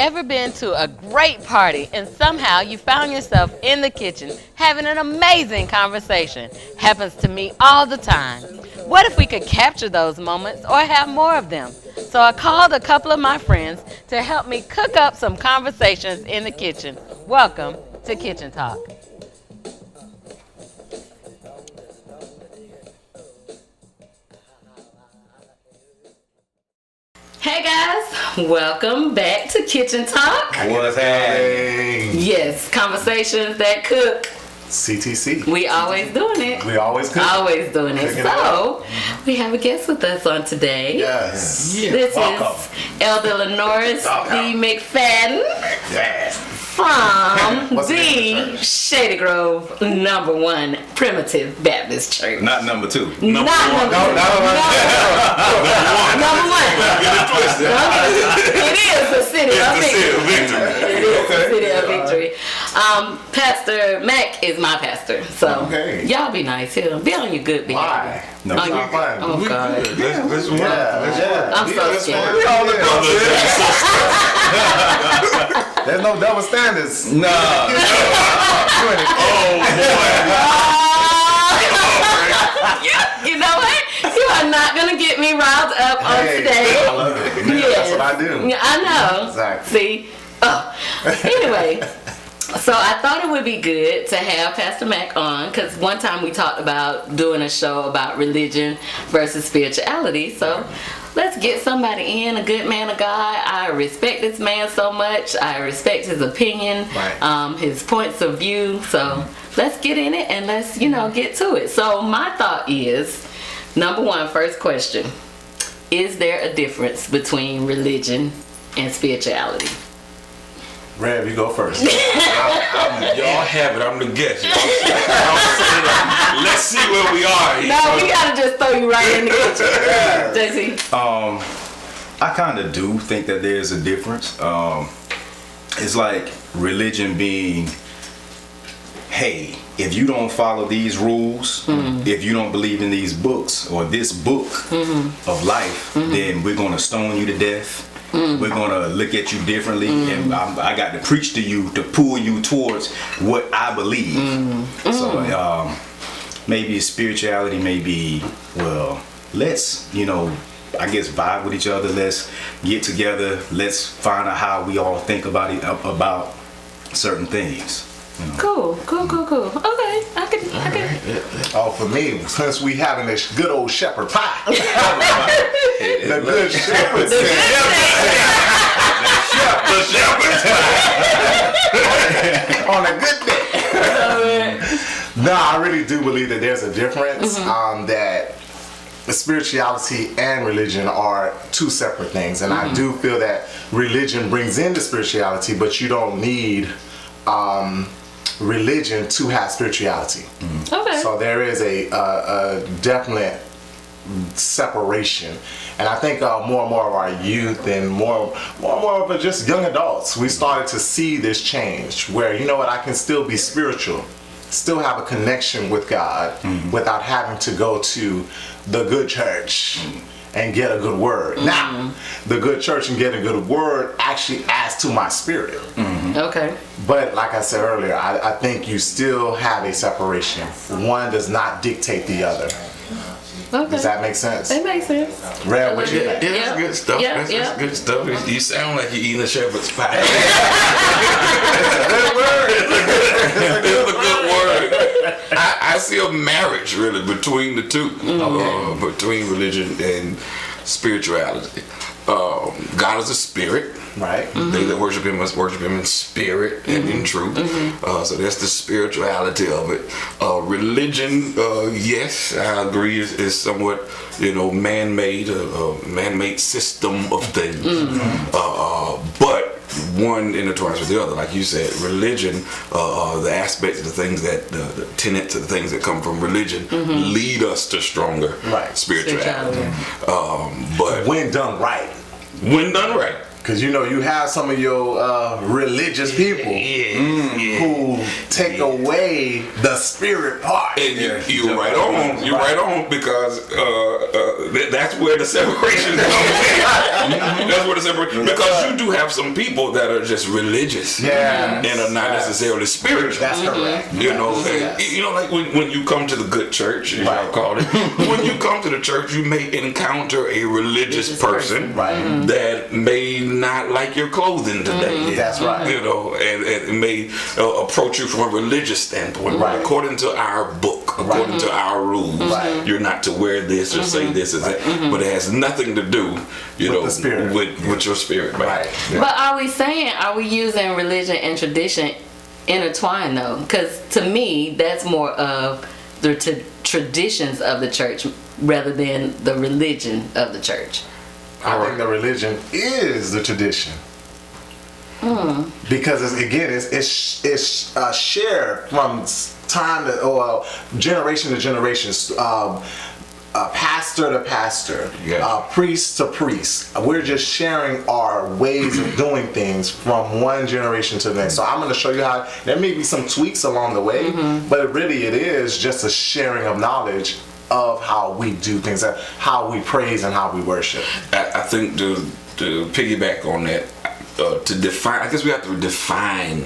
ever been to a great party and somehow you found yourself in the kitchen having an amazing conversation? Happens to me all the time. What if we could capture those moments or have more of them? So I called a couple of my friends to help me cook up some conversations in the kitchen. Welcome to Kitchen Talk. Hey guys, welcome back to Kitchen Talk. What's happening? Yes, conversations that cook. CTC. We always doing it. We always cook. Always doing it. Checking So, we have a guest with us on today. Yes. This Welcome. is Elder Lenoris D. McFadden from What's the the name of the church? Shady Grove #1 Primitive Baptist Church. Not number two. Not number two. Number one. Get it twisted. It is the city of It's the city of victory. victory. It is the city of victory. Pastor Mac is my pastor, so Okay. y'all be nice. He'll be on your good behavior. Why? No, On it's your- not fun. Oh We God. good. Let's work. Yeah. I'm so scared. We all look Brother up and there. sister. There's no double standards. Nah. You know what? You are not gonna get me riled up on Hey, today. I love it. Man, Yes. That's what I do. Yeah, I know. Exactly. See? Oh. Anyway, so I thought it would be good to have Pastor Mac on because one time we talked about doing a show about religion versus spirituality. So let's get somebody in, a good man of God. I respect this man so much. I respect his opinion, Right. his points of view. So let's get in it and let's, get to it. So my thought is, number one, first question. Is there a difference between religion and spirituality? Rev, you go first. Y'all have it. I'm the guest. Let's see where we are here. No, we gotta just throw you right in the kitchen. JC. I kind of do think that there's a difference. It's like religion being, hey, if you don't follow these rules, if you don't believe in these books or this book of life, then we're going to stone you to death. We're going to look at you differently, and I got to preach to you to pull you towards what I believe. So maybe spirituality may be, well, let's, I guess vibe with each other. Let's get together. Let's find out how we all think about certain things. Cool. Okay, I can. Oh, for me, since we having this good old shepherd pie. The good shepherd The shepherd's on a good day. No, I really do believe that there's a difference. That spirituality and religion are two separate things, and I do feel that religion brings in the spirituality, but you don't need religion to have spirituality. Okay. So there is a definite separation, and I think more and more of our youth and more of just young adults, we started to see this change where, I can still be spiritual, still have a connection with God without having to go to the good church and get a good word. Now, the good church and getting a good word actually adds to my spirit. Okay. But like I said earlier, I think you still have a separation. One does not dictate the other. Okay. Does that make sense? It makes sense. Red, what you Yeah, think? that's good stuff. Yeah, That's good stuff. You sound like you're eating a shepherd's pie. Good word. It's a good word. I see a marriage really between the two, between religion and spirituality. God is a spirit. Right. They that worship Him must worship Him in spirit and in truth. So that's the spirituality of it. Religion, yes, I agree, is somewhat, man-made, a man-made system of things. But one intertwines with the other. Like you said, religion, the aspects of the things that, the tenets of the things that come from religion lead us to stronger spirituality. But when done right. when done right. Because you know you have some of your religious people who take away the spirit part. And you're right on. You're right on, because that's where the separation comes in. That's where the separation. Because you do have some people that are just religious, and are not necessarily spiritual. That's correct. You know, like when you come to the good church, as y'all call it. When you come to the church, you may encounter a religious person that may not like your clothing today. That's right. You know, and may approach you from a religious standpoint. Right. According to our book, according to our rules, you're not to wear this or say this or that. But it has nothing to do, with your spirit. Right. Yeah. But are we using religion and tradition intertwined though? Because to me, that's more of the traditions of the church rather than the religion of the church. I think the religion is the tradition. Because it's shared from time to generation to generation, pastor to pastor, priest to priest. We're just sharing our ways of doing things from one generation to the next. So I'm going to show you how there may be some tweaks along the way, but it is just a sharing of knowledge of how we do things, how we praise and how we worship. I think to piggyback on that, to define, I guess we have to define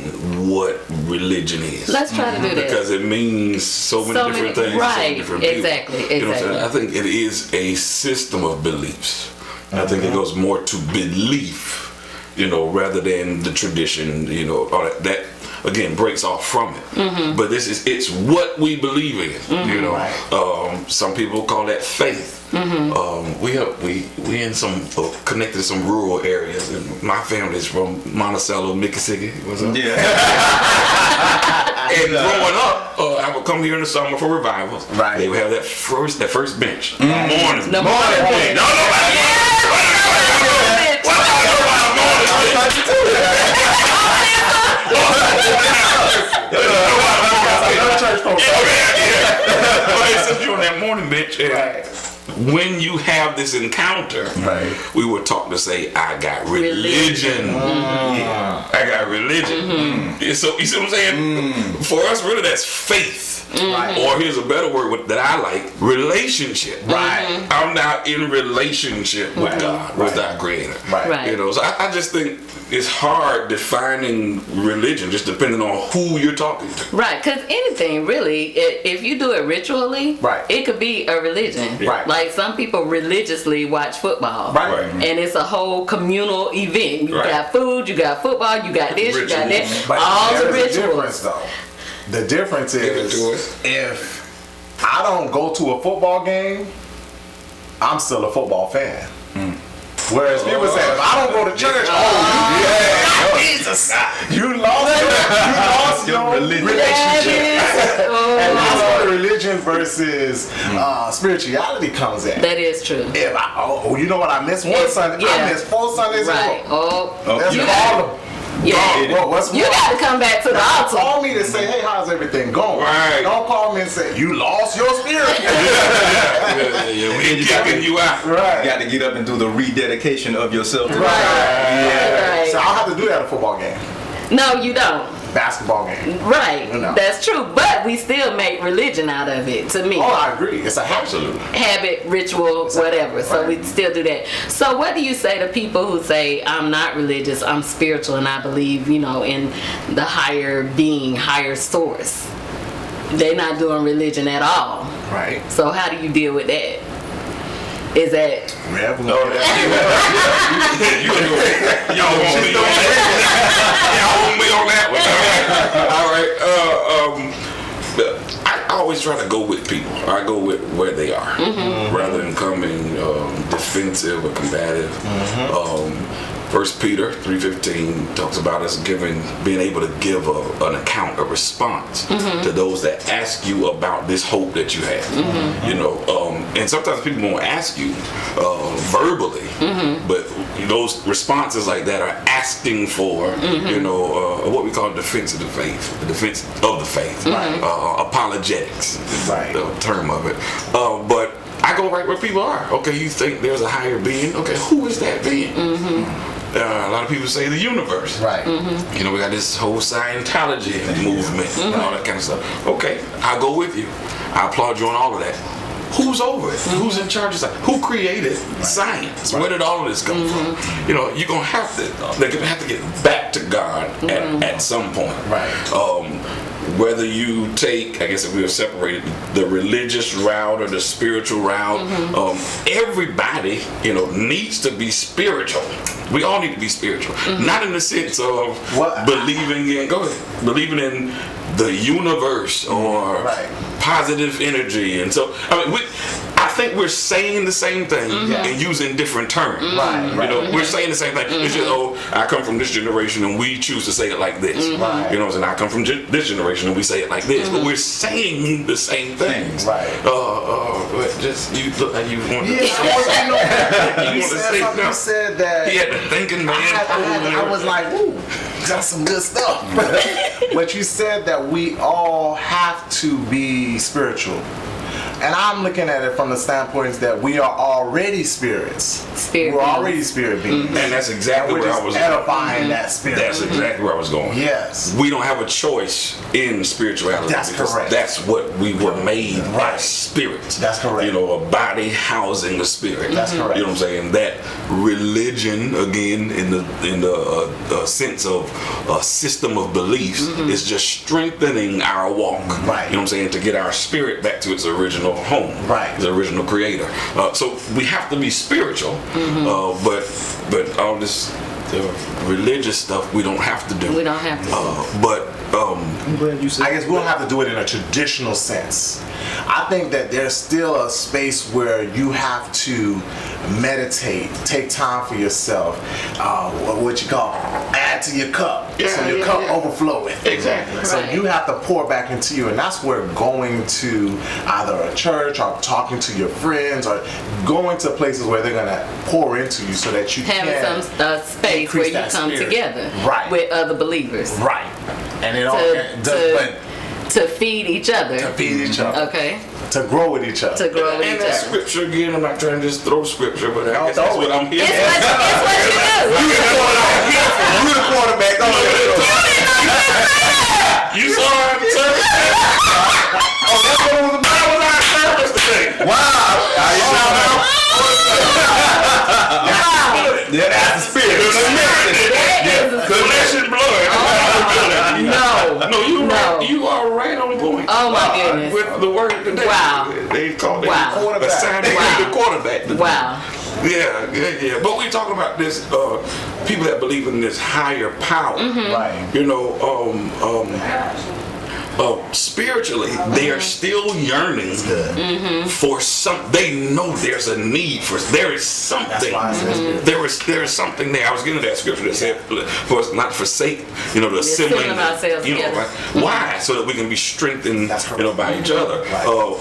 what religion is. Let's try to do that. Because it means so many different things. Right, to so different people. Exactly. You know what I'm saying? I think it is a system of beliefs. I think it goes more to belief, rather than the tradition, all that again breaks off from it. But it's what we believe in. Some people call that faith. We in some connected to some rural areas, and my family's from Monticello, Mississippi. What's up? Yeah. And growing up, I would come here in the summer for revivals. Right. They would have that first bench. The morning bench. No, since you're on that morning bench, when you have this encounter, we were taught to say, "I got religion." I got religion. So you see what I'm saying? For us, really, that's faith. Or here's a better word that I like: relationship. I'm now in relationship with God, with our Creator. So I just think it's hard defining religion, just depending on who you're talking to. Right, because anything really, if you do it ritually, it could be a religion. Like some people religiously watch football, and it's a whole communal event. You got food, you got football, you got this, you got that. But all the rituals. rituals. Though. The difference is if I don't go to a football game, I'm still a football fan. Whereas people say, if I don't go to church, Jesus, you lost your relationship. And that's where religion versus spirituality comes in. That is true. If you know what I missed one Sunday? I missed 4 Sundays in a row. That's all of them. What's you got to come back to the altar. Call me to say, hey, how's everything going? Don't call me and say, you lost your spirit. We're kicking you out. You got to get up and do the rededication of yourself. So I'll have to do that at a football game. No, you don't. Basketball game. That's true. But we still make religion out of it, to me. Oh, I agree. It's a habit, ritual, whatever. So we still do that. So what do you say to people who say, I'm not religious, I'm spiritual, and I believe, in the higher being, higher source? They're not doing religion at all. Right. So how do you deal with that? Is that... Y'all want me on that one? All right. I always try to go with people. I go with where they are, rather than coming defensive or combative. 1 Peter 3:15 talks about us being able to give an account, a response to those that ask you about this hope that you have. And sometimes people won't ask you verbally, but those responses like that are asking for, what we call defense of the faith, apologetics, is the term of it. But I go right where people are. Okay, you think there's a higher being? Okay, who is that being? A lot of people say the universe. Right. You know, we got this whole Scientology movement and all that kind of stuff. Okay, I'll go with you. I applaud you on all of that. Who's over it? Who's in charge of science? Who created science? Where did all of this come from? You know, you're gonna have to. They're gonna have to get back to God at some point. Right. Whether you take, I guess if we were separated, the religious route or the spiritual route, everybody, you know, needs to be spiritual. We all need to be spiritual. Not in the sense of believing in the universe or positive energy. And so, I mean, I think we're saying the same thing and using different terms. You know, we're saying the same thing. It's just, I come from this generation and we choose to say it like this. You know what I'm saying? I come from this generation and we say it like this. But we're saying the same things. But just, you look like you want to say something. You said that. He had to thinking, man. I was like, ooh, got some good stuff. But you said that we all have to be spiritual. And I'm looking at it from the standpoint that we are already spirits. We're already spirit beings. And that's exactly where I was edifying that spirit. That's exactly where I was going. Yes. We don't have a choice in spirituality. That's correct. That's what we were made as spirits. That's correct. You know, a body housing a spirit. That's correct. You know what I'm saying? That religion, again, in the sense of a system of beliefs, is just strengthening our walk. You know what I'm saying? To get our spirit back to its original home, the original creator. So we have to be spiritual, but all this religious stuff we don't have to do. We don't have to. I'm glad you said. I guess we don't have to do it in a traditional sense. I think that there's still a space where you have to meditate, take time for yourself, what you call add to your cup, so your cup overfloweth. Exactly. So you have to pour back into you, and that's where going to either a church or talking to your friends or going to places where they're gonna pour into you, so that you having some space where you come together with other believers. And it all to feed each other. Okay. To grow with each other. And that scripture again, I'm not trying to just throw scripture, but I guess that's what I'm here for. It's what you do. You the quarterback. You saw her at the service? That's what was our service today. Wow. Yeah, that's the spirit. Flesh and blood. No, you are right on point. Oh my goodness. With the word today. Wow. They call it the quarterback. Wow. Yeah. But we're talking about this people that believe in this higher power. You know, spiritually, they are still yearning for some. They know there's a need for. There is something. There is something there. I was getting that scripture that said, "For us not to forsake, you know, the assembling of ourselves together." Why? So that we can be strengthened, you know, by each other.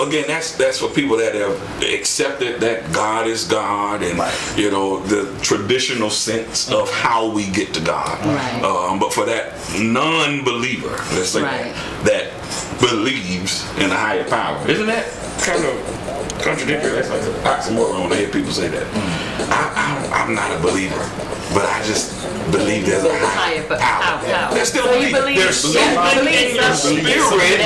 Again, that's for people that have accepted that God is God, and you know the traditional sense of how we get to God. But for that non-believer, let's say that believes in a higher power. Isn't that kind of contradictory? That's like an oxymoron when I hear people say that. I'm not a believer, but I just believe there's a higher power. There's still a belief. There's something in your spirit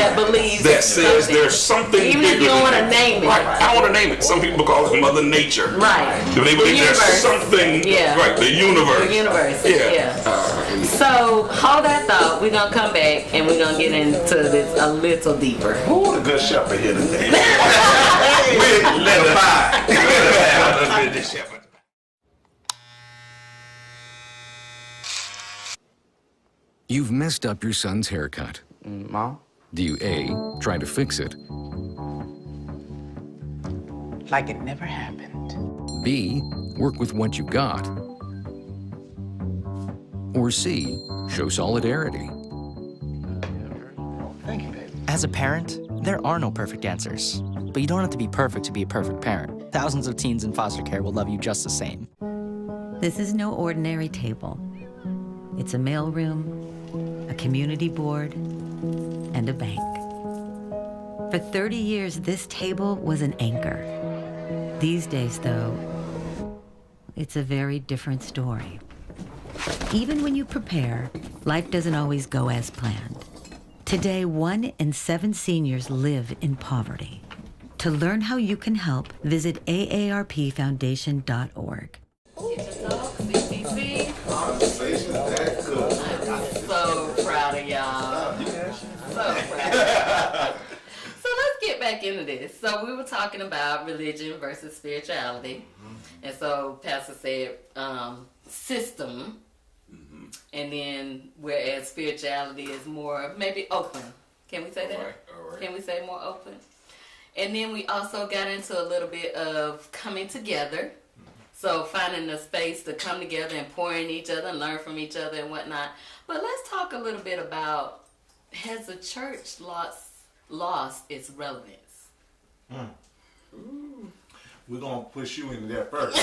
that says there's something even bigger. If you don't want to name it. I don't want to name it. Some people call it Mother Nature. They believe there's something. The universe. The universe. So hold that thought. We're gonna come back and we're gonna get into this a little deeper. Ooh, the good shepherd here today. You've messed up your son's haircut. Mom? Do you A, try to fix it? Like it never happened. B, work with what you got? Or C, show solidarity? Thank you, baby. As a parent, there are no perfect answers. But you don't have to be perfect to be a perfect parent. Thousands of teens in foster care will love you just the same. This is no ordinary table. It's a mailroom, a community board, and a bank. For 30 years, this table was an anchor. These days, though, it's a very different story. Even when you prepare, life doesn't always go as planned. Today, 1 in 7 seniors live in poverty. To learn how you can help, visit aarpfoundation.org. Talk CTC. Conversation that good. So proud of y'all. So proud. So let's get back into this. So we were talking about religion versus spirituality. And so Pastor said system. And then whereas spirituality is more maybe open. Can we say that? All right. Can we say more open? And then we also got into a little bit of coming together. So finding the space to come together and pour in each other and learn from each other and whatnot. But let's talk a little bit about, has the church lost its relevance? We're going to push you into that first.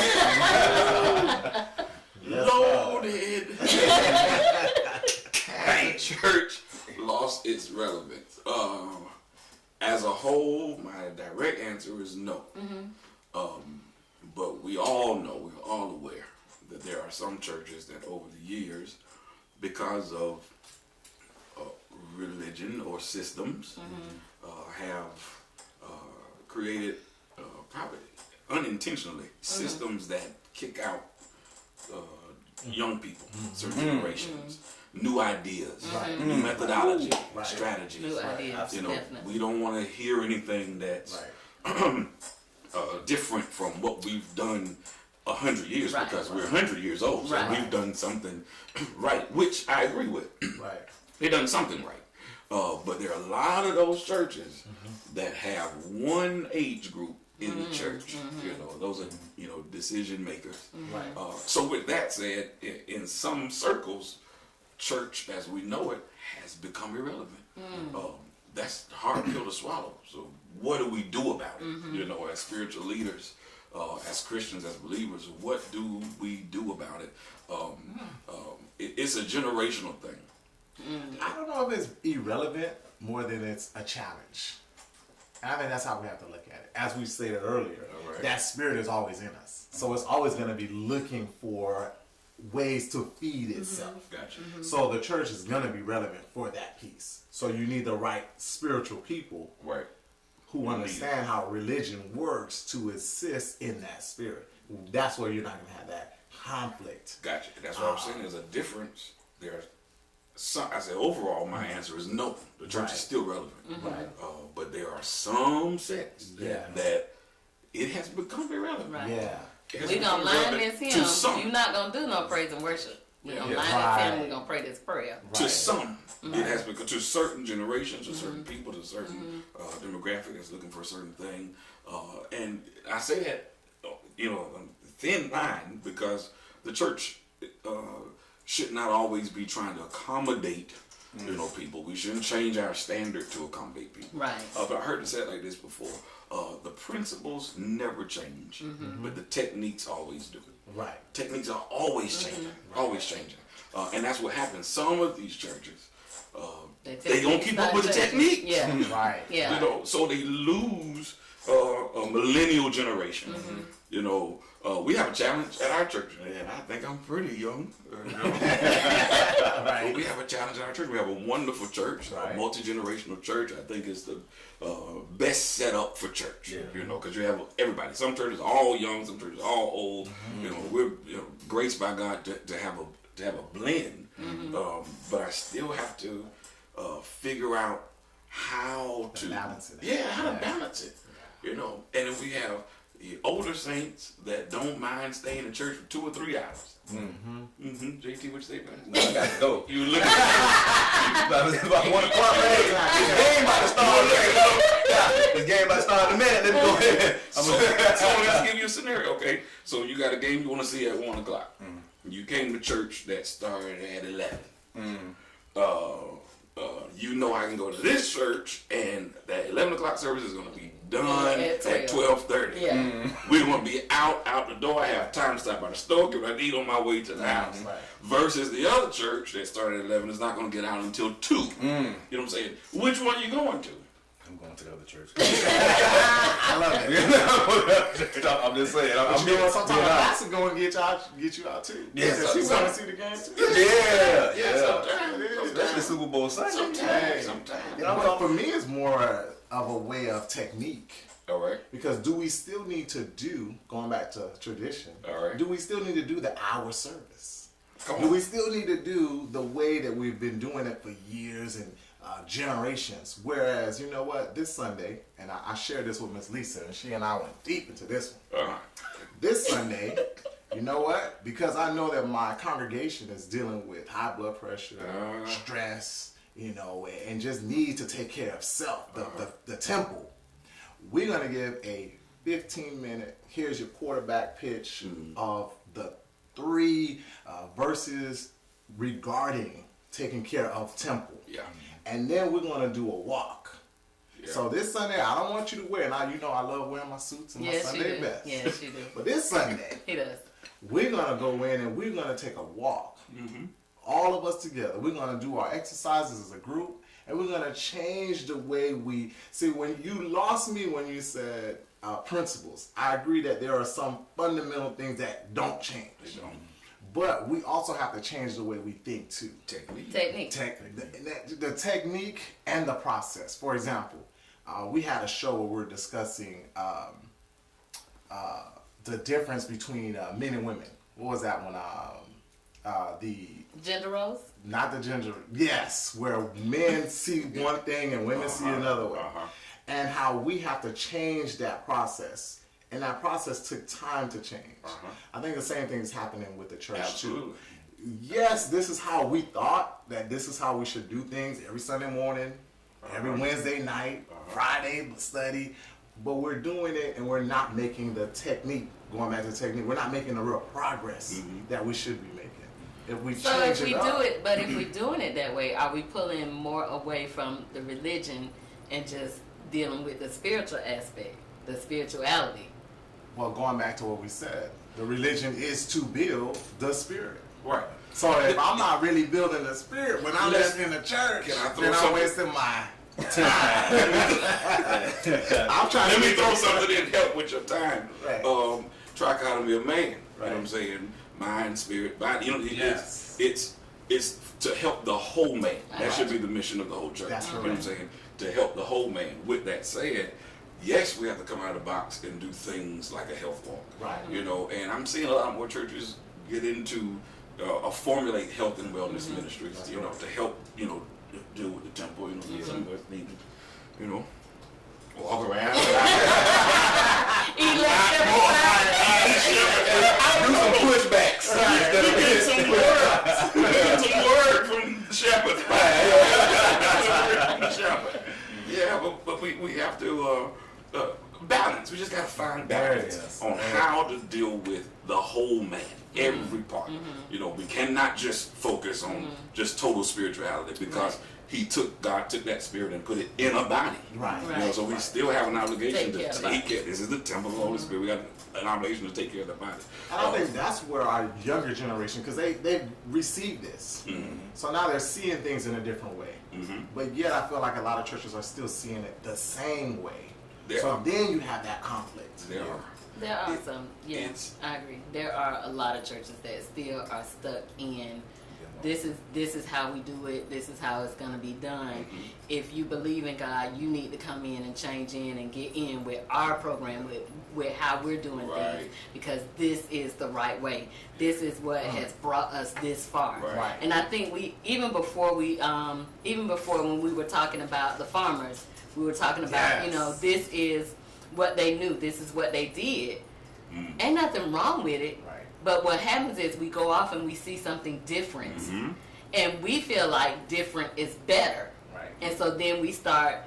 Loaded. Has church lost its relevance? As a whole, my direct answer is no. But we all know, we're all aware that there are some churches that over the years, because of religion or systems, have created probably unintentionally systems that kick out young people, certain generations, new ideas, new methodology, strategies. New ideas, You know, definitely. we don't want to hear anything that's different from what we've done 100 years Right. because we're 100 years old, so Right. we've done something right, which I agree with. Right. They've done something right. But there are a lot of those churches that have one age group in the church. You know, those are, you know, decision makers. Right. So with that said, in some circles, church as we know it has become irrelevant. That's a hard pill to swallow. So what do we do about it? You know, as spiritual leaders, as Christians, as believers, what do we do about it? It's a generational thing. I don't know if it's irrelevant more than it's a challenge. And I think that's how we have to look at it. As we stated earlier, that spirit is always in us. So it's always going to be looking for ways to feed itself. Gotcha. So the church is going to be relevant for that piece. So you need the right spiritual people Right. who understand how religion works to assist in that spirit. That's where you're not going to have that conflict. Gotcha. That's what I'm saying. There's a difference. There's some, I say overall, my answer is no. The church is still relevant. Right. But there are some sects that it has become irrelevant. Right. Yeah. It has We're become going to line irrelevant this to hymn. some. You're not going to do no praise and worship. We're going to line this hymn. We're going to pray this prayer. To some, it has become, to certain generations, to certain people, to certain demographic that's looking for a certain thing. And I say that, you know, a thin line because the church should not always be trying to accommodate, you know, people. We shouldn't change our standard to accommodate people. Right. But I heard it said like this before. The principles never change, but the techniques always do. Right. Techniques are always changing, always changing. And that's what happens. Some of these churches, they don't keep up with the technique. Yeah. Right. Yeah. You know, so they lose a millennial generation. You know, we have a challenge at our church, and I think I'm pretty young. You know? But we have a challenge at our church. We have a wonderful church, a multi-generational church. I think it's the best setup for church. You know, because you have everybody. Some churches are all young, some churches are all old. You know, we're graced by God to have a blend. But I still have to figure out how to balance it. Yeah, how to balance it. You know, and if we have the older saints that don't mind staying in church for 2 or 3 hours. JT, what you say about it? No, I got to go. You look About 1 o'clock, hey, this game about to start. This game about to start in a minute. Let me go ahead. so let's give you a scenario, okay? So you got a game you want to see at 1 o'clock. You came to church that started at 11. You know I can go to this church and that 11 o'clock service is going to be done at 12:30. Yeah. We want to be out the door. I have time to stop by the store, get what I need on my way to the house. Versus the other church that started at 11 is not going to get out until 2. You know what I'm saying? Which one you going to? I'm going to the other church. I love it. I'm just saying. But you know what? Sometimes the pastor go and get you out too. Yeah, she want to see the game too. Yeah. Sometimes. Especially Super Bowl Sunday. Sometimes. You know, but for me, it's more of a way of technique. All right. Because do we still need to do, going back to tradition, All right. do we still need to do the hour service? Come Do on. we still need to do the way that we've been doing it for years and generations? Whereas, you know what, this Sunday, and I shared this with Miss Lisa, and she and I went deep into this one. This Sunday, you know what? Because I know that my congregation is dealing with high blood pressure, stress, you know, and just need to take care of self, the temple. We're going to give a 15-minute, here's your quarterback pitch of the 3 verses regarding taking care of temple. Yeah. And then we're going to do a walk. Yeah. So this Sunday, I don't want you to wear, now you know I love wearing my suits and my Sunday best. Yes, you do. But this Sunday, He does. we're going to go in and we're going to take a walk. All of us together. We're going to do our exercises as a group, and we're going to change the way we see. When you lost me when you said principles, I agree that there are some fundamental things that don't change. They don't. But we also have to change the way we think too. Technique. The technique and the process. For example, we had a show where we're discussing the difference between men and women. What was that one? The Gender roles? not the gender. Yes, where men see one thing and women see another way, and how we have to change that process. And that process took time to change. I think the same thing is happening with the church Absolutely. too. Yes, this is how we thought that this is how we should do things every Sunday morning, every Wednesday night, Friday study. But we're doing it and we're not making the technique, going back to the technique, we're not making the real progress that we should be making. If we So change if we it up, do it, but if we're doing it that way, are we pulling more away from the religion and just dealing with the spiritual aspect, the spirituality? well, going back to what we said, the religion is to build the spirit. Right. So if I'm not really building the spirit when I'm just in the church, Can I throw then I'm something? wasting my time. I'm trying Let to me get throw something in help with your time. Right. Trichotomy of man. You know what I'm Right. saying? Mind, spirit, body. You know, Yes. it's to help the whole man. That should be the mission of the whole church. That's You know what I'm correct. saying? To help the whole man. With that said, yes, we have to come out of the box and do things like a health walk. Right. You know, and I'm seeing a lot more churches get into formulate health and wellness ministries. That's You know, right. to help deal with the temple. You know, some of us need to walk around. Do some pushbacks. Get some word from the shepherd. Yeah, but we have to balance. We just got to find There it balance is. on how to deal with the whole man, every part. You know, we cannot just focus on just total spirituality because God took that spirit and put it in a body. Right. You know, so we still have an obligation Take to care of the take body. care. This is the temple of the Holy Spirit. We got an obligation to take care of the body. And I think that's where our younger generation, because they've received this. So now they're seeing things in a different way. But yet I feel like a lot of churches are still seeing it the same way. There So are. then you have that conflict. There are. There are some, it's- I agree. There are a lot of churches that still are stuck in this is how we do it, this is how it's gonna be done. If you believe in God, you need to come in and change in and get in with our program, with how we're doing Right. things, because this is the right way. This is what has brought us this far. Right. And I think even before when we were talking about the farmers, we were talking about, Yes. this is what they knew, this is what they did. Ain't nothing wrong with it. Right. But what happens is we go off and we see something different. And we feel like different is better. Right. And so then we start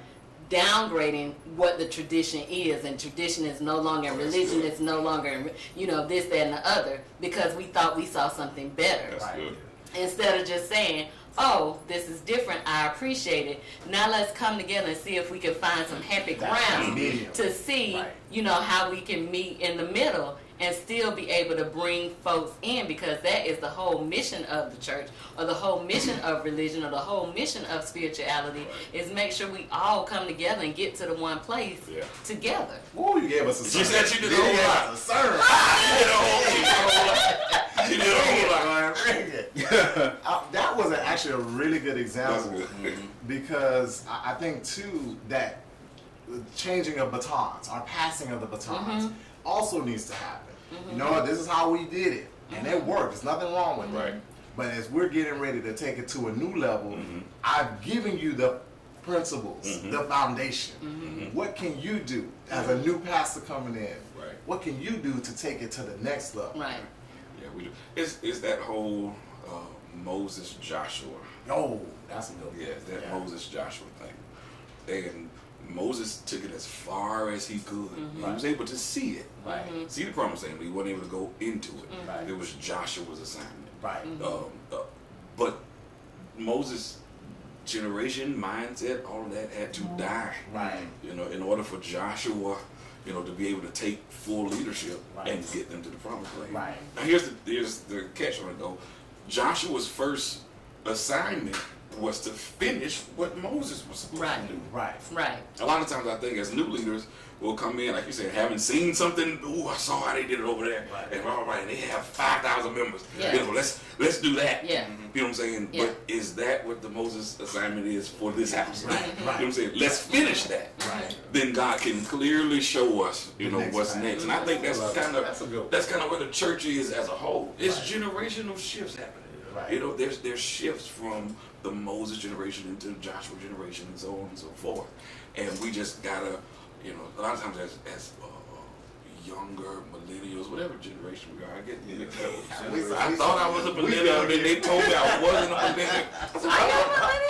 downgrading what the tradition is, and tradition is no longer religion, it's no longer this, that, and the other, because we thought we saw something better. That's good. Instead of just saying, oh, this is different, I appreciate it. Now let's come together and see if we can find some happy ground medium. to see, Right. how we can meet in the middle and still be able to bring folks in, because that is the whole mission of the church, or the whole mission of religion, or the whole mission of spirituality, is make sure we all come together and get to the one place together. Ooh, you gave us a sermon. She said she did a whole lot. She did a whole lot. That was actually a really good example because I think too that the changing of batons, our passing of the batons, also needs to happen. You know, this is how we did it, and it worked. There's nothing wrong with it. But as we're getting ready to take it to a new level, I've given you the principles, the foundation. What can you do as a new pastor coming in? What can you do to take it to the next level? Right. Yeah, we do. It's that whole Moses Joshua. Oh, that's a good one. Yeah, that Moses Joshua thing. And Moses took it as far as he could. He was able to see it. See the promised land, but he wasn't able to go into it. It was Joshua's assignment. But Moses' generation, mindset, all of that had to die. You know, in order for Joshua, you know, to be able to take full leadership and get them to the promised land. Now here's the catch on it though. Joshua's first assignment was to finish what Moses was supposed to do. A lot of times I think as new leaders will come in, like you said, having seen something, ooh, I saw how they did it over there. And all right, they have 5,000 members. You know, let's do that. You know what I'm saying? But is that what the Moses assignment is for this house? You know what I'm saying? Let's finish that. Then God can clearly show us, you know, what's next. And I think that's kind of where the church is as a whole. It's generational shifts happening. You know, there's shifts from the Moses generation into the Joshua generation and so on and so forth. And we just gotta, you know, a lot of times as younger millennials, whatever generation we are, I get mixed up. I thought I was a millennial, then they told me I wasn't a millennial.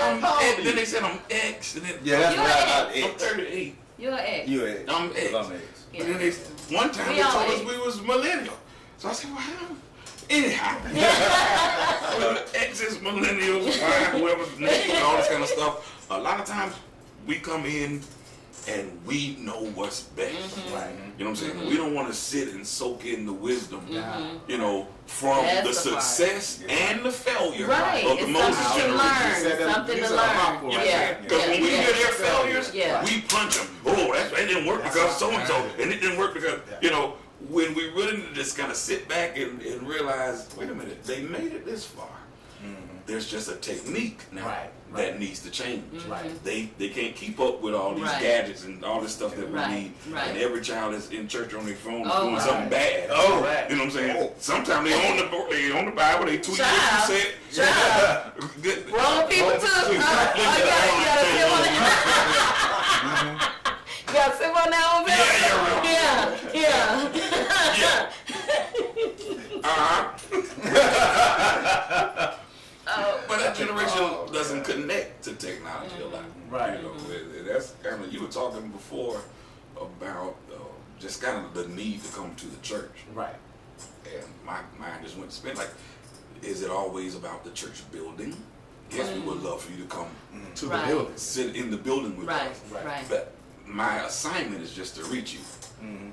I'm X, then they said I'm X, and then that's right. I'm 38. You're an X. You're X. I'm X. I'm X. And then one time they told us we was millennial. So I said, well, how? Anyhow, X's, millennials, Y, whoever's next, and all this kind of stuff. A lot of times we come in and we know what's best. You know what I'm saying? We don't want to sit and soak in the wisdom, you know, from the success and the failure of the Moses generation. Something to learn. Because when we hear their failures, we punch them. Oh, it didn't work because so and so, and it didn't work because, you know. When we really just kind of sit back and realize, wait a minute, they made it this far. There's just a technique now that needs to change. They can't keep up with all these gadgets and all this stuff that we need. And every child is in church on their phone doing something bad. You know what I'm saying? Sometimes they own the Bible, they tweet what you said. Wrong people too. You gotta sit on that one, But that generation doesn't connect to technology a lot. You know, that's kind of, you were talking before about just kind of the need to come to the church. And my mind just went to spin like, is it always about the church building? Yes, we would love for you to come to the building, sit in the building with us. But my assignment is just to reach you.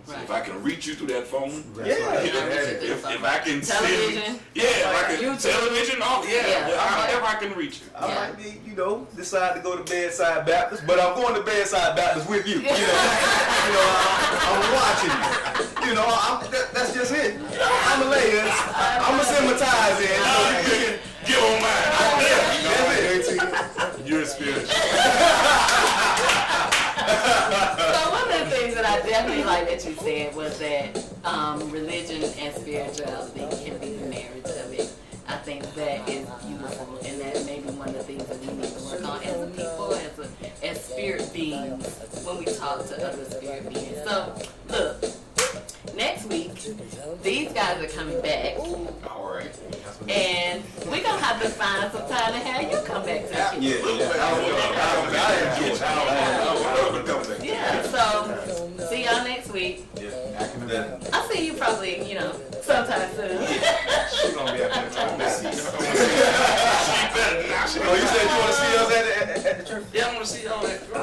So if I can reach you through that phone, if I can television, if I can television, however I can reach you. I might be, you know, decide to go to Bedside Baptist, but I'm going to Bedside Baptist with you. I'm watching you. You know, that's just it. I'm a layer. I'm gonna send my ties in. So you can get on mine. That's it. You're spiritual. So one of the things that I definitely like that you said was that religion and spirituality can be the marriage of it. I think that is beautiful, and that may be one of the things that we need to work on as a people, as spirit beings, when we talk to other spirit beings. So look, next week these guys are coming back. All right. And we're gonna have to find some time to have you come back to the so see y'all next week. I'll see you probably, you know, sometime soon. She's gonna be at the Oh, you said you want to see us at the church? Yeah, I want to see y'all at the church. I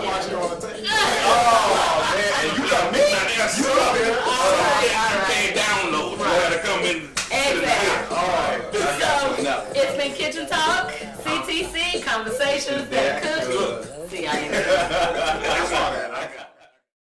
watch it on the TV. Oh man, and you got me. You got me. You came down. been Kitchen Talk, CTC, Conversations That Cook. See y'all in I saw that.